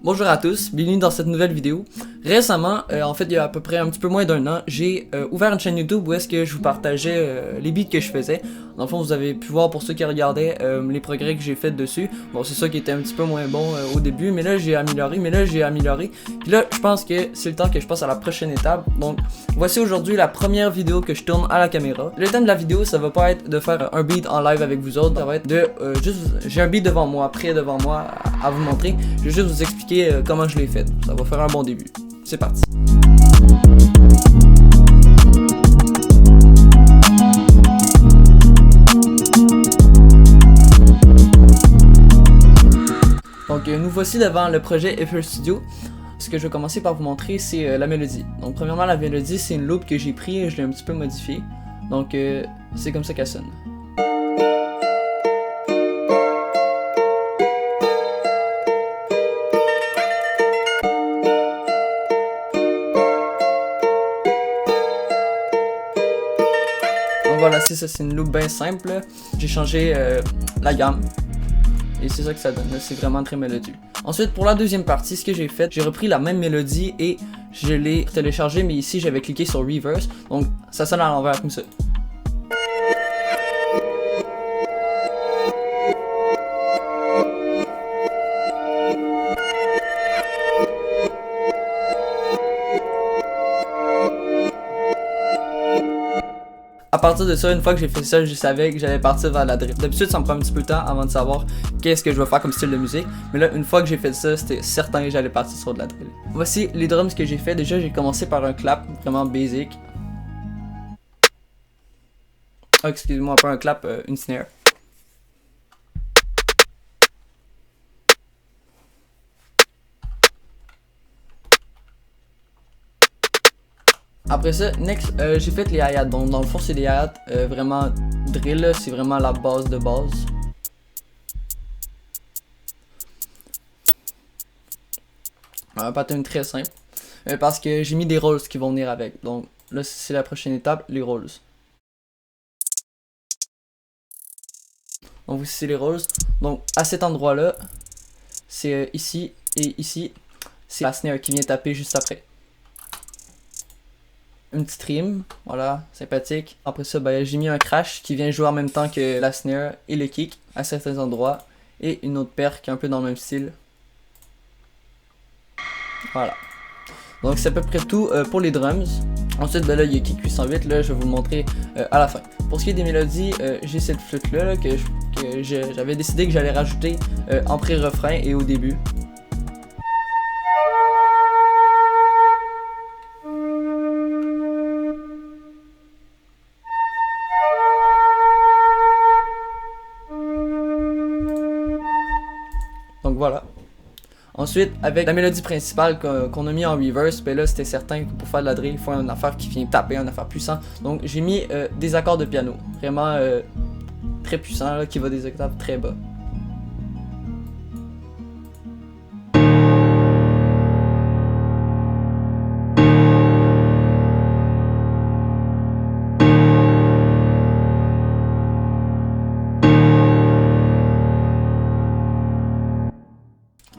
Bonjour à tous, bienvenue dans cette nouvelle vidéo. Récemment, en fait il y a à peu près un petit peu moins d'un an, j'ai ouvert une chaîne YouTube où est-ce que je vous partageais les beats que je faisais. Dans le fond, vous avez pu voir pour ceux qui regardaient les progrès que j'ai fait dessus. Bon, c'est ça qui était un petit peu moins bon au début, mais là j'ai amélioré, Puis là, je pense que c'est le temps que je passe à la prochaine étape. Donc, voici aujourd'hui la première vidéo que je tourne à la caméra. Le thème de la vidéo, ça va pas être de faire un beat en live avec vous autres, ça va être de j'ai un beat devant moi, prêt devant moi à vous montrer. Je vais juste vous expliquer comment je l'ai fait. Ça va faire un bon début. C'est parti. Donc nous voici devant le projet FL Studio. Ce que je vais commencer par vous montrer, c'est la mélodie. Donc premièrement, la mélodie, c'est une loupe que j'ai pris et je l'ai un petit peu modifiée. Donc c'est comme ça qu'elle sonne. Donc voilà, c'est ça, c'est une loupe bien simple. J'ai changé la gamme. Et c'est ça que ça donne, c'est vraiment très mélodieux. Ensuite, pour la deuxième partie, ce que j'ai fait, j'ai repris la même mélodie et je l'ai téléchargée, mais ici j'avais cliqué sur Reverse, donc ça sonne à l'envers comme ça. À partir de ça, une fois que j'ai fait ça, je savais que j'allais partir vers la drill. D'habitude, ça me prend un petit peu de temps avant de savoir qu'est-ce que je vais faire comme style de musique. Mais là, une fois que j'ai fait ça, c'était certain que j'allais partir sur de la drill. Voici les drums que j'ai fait. Déjà, j'ai commencé par un clap vraiment basic. Ah, excusez-moi, pas un clap, une snare. Après ça, next, j'ai fait les hi-hats. Donc, dans le fond, c'est des hi-hats vraiment drill, c'est vraiment la base de base. Un pattern très simple. Parce que j'ai mis des rolls qui vont venir avec. Donc, là, c'est la prochaine étape, les rolls. Donc, voici c'est les rolls. Donc, à cet endroit-là, c'est ici et ici, c'est la snare qui vient taper juste après. Une petite rime, voilà, sympathique. Après ça, ben, j'ai mis un crash qui vient jouer en même temps que la snare et le kick à certains endroits. Et une autre paire qui est un peu dans le même style. Voilà. Donc c'est à peu près tout pour les drums. Ensuite, ben là, il y a Kick 808, là, je vais vous le montrer à la fin. Pour ce qui est des mélodies, j'ai cette flûte-là que j'avais décidé que j'allais rajouter en pré-refrain et au début. Donc voilà. Ensuite, avec la mélodie principale qu'on a mis en reverse, ben là c'était certain que pour faire de la drill, il faut une affaire qui vient taper, une affaire puissante. Donc j'ai mis des accords de piano, vraiment très puissants, là, qui va des octaves très bas.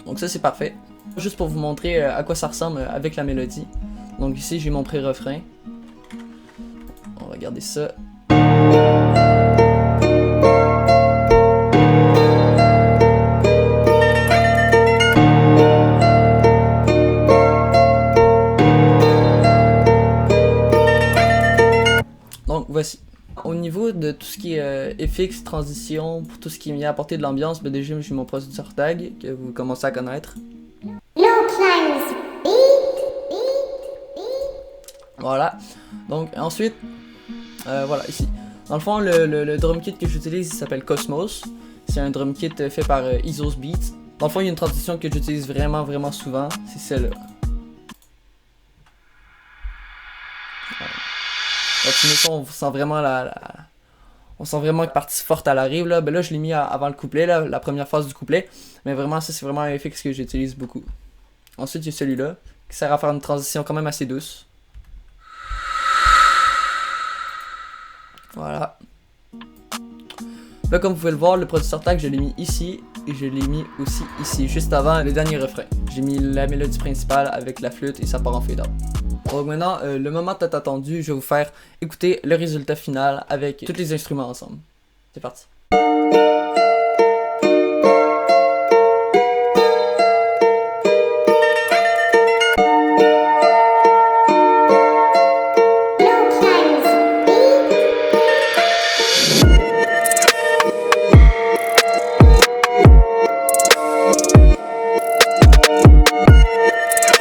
Donc ça c'est parfait. Juste pour vous montrer à quoi ça ressemble avec la mélodie. Donc ici j'ai mon pré-refrain. On va regarder ça. Donc voici. Au niveau de tout ce qui est FX, transition, pour tout ce qui vient apporter de l'ambiance, ben déjà j'ai mon processeur tag que vous commencez à connaître. Voilà. Donc ensuite, voilà ici. Dans le fond, le drum kit que j'utilise il s'appelle Cosmos. C'est un drum kit fait par Isos Beats. Dans le fond, il y a une transition que j'utilise vraiment souvent, c'est celle-là. On sent vraiment on sent vraiment une partie forte à l'arrive là. Ben là je l'ai mis avant le couplet, là, la première phase du couplet. Mais vraiment ça c'est vraiment un FX que j'utilise beaucoup. Ensuite il y a celui-là, qui sert à faire une transition quand même assez douce. Voilà. Là comme vous pouvez le voir, le processeur tag je l'ai mis ici. et je l'ai mis aussi ici, juste avant le dernier refrain. J'ai mis la mélodie principale avec la flûte et ça part en fade out. Donc maintenant, le moment tant attendu, je vais vous faire écouter le résultat final avec tous les instruments ensemble. C'est parti.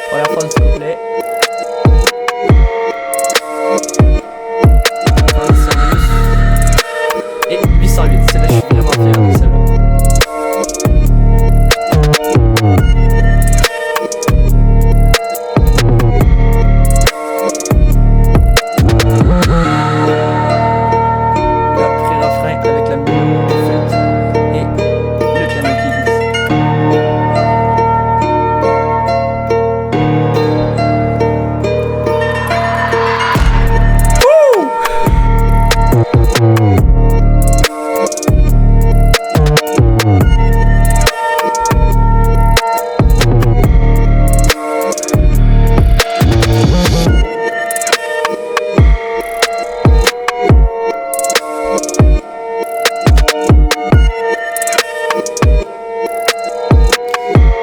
Première fois du couplet. Et 808, c'est là je suis vraiment fier de celle-là. Le pré-refrain avec la mélodie, la flûte et le piano keys.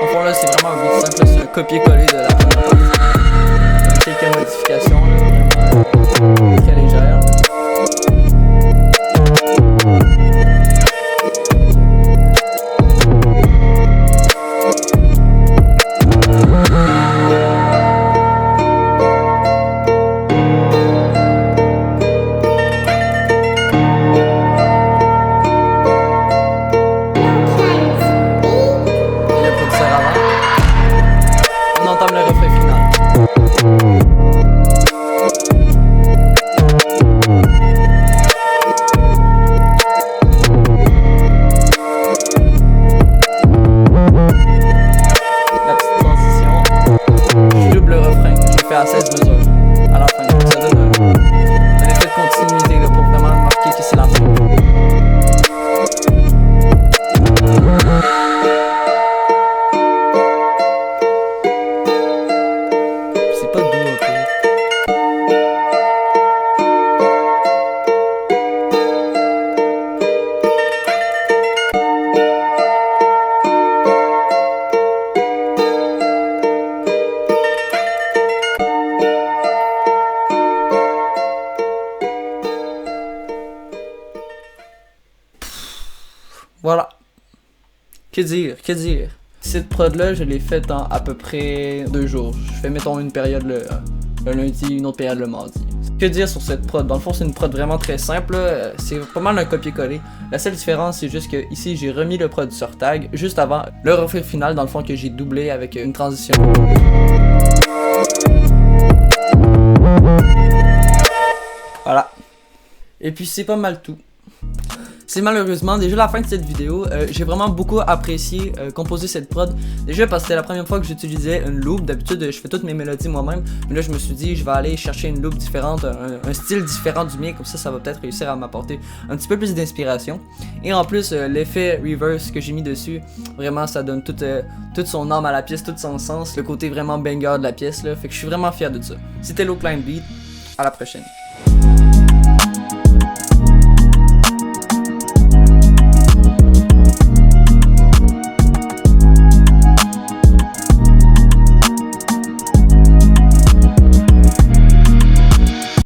Enfin là c'est vraiment un beat simple, c'est un copier-coller de la première partie. Quelques modifications là, vraiment très légères. On entame le refrain final. La petite transition. Je double le refrain. Je le fais à 16 mesures à la fin. Ça donne un effet de continuité là, pour vraiment marquer que c'est la fin. C'est pas doux un peu. Voilà. Que dire, que dire. Cette prod là, je l'ai faite en à peu près 2 jours. Je fais mettons une période le lundi, une autre période le mardi. Que dire sur cette prod? Dans le fond, c'est une prod vraiment très simple. C'est pas mal un copier-coller. La seule différence, c'est juste que ici, j'ai remis le prod sur tag juste avant le refrain final, dans le fond, que j'ai doublé avec une transition. Voilà. Et puis c'est pas mal tout. C'est malheureusement déjà la fin de cette vidéo. J'ai vraiment beaucoup apprécié composer cette prod. Déjà parce que c'était la première fois que j'utilisais une loop. D'habitude je fais toutes mes mélodies moi-même. Mais là je me suis dit je vais aller chercher une loop différente, un style différent du mien. Comme ça va peut-être réussir à m'apporter un petit peu plus d'inspiration. Et en plus l'effet reverse que j'ai mis dessus, vraiment ça donne toute son âme à la pièce, tout son sens. Le côté vraiment banger de la pièce là. Fait que je suis vraiment fier de ça. C'était Low Climb Beat. À la prochaine.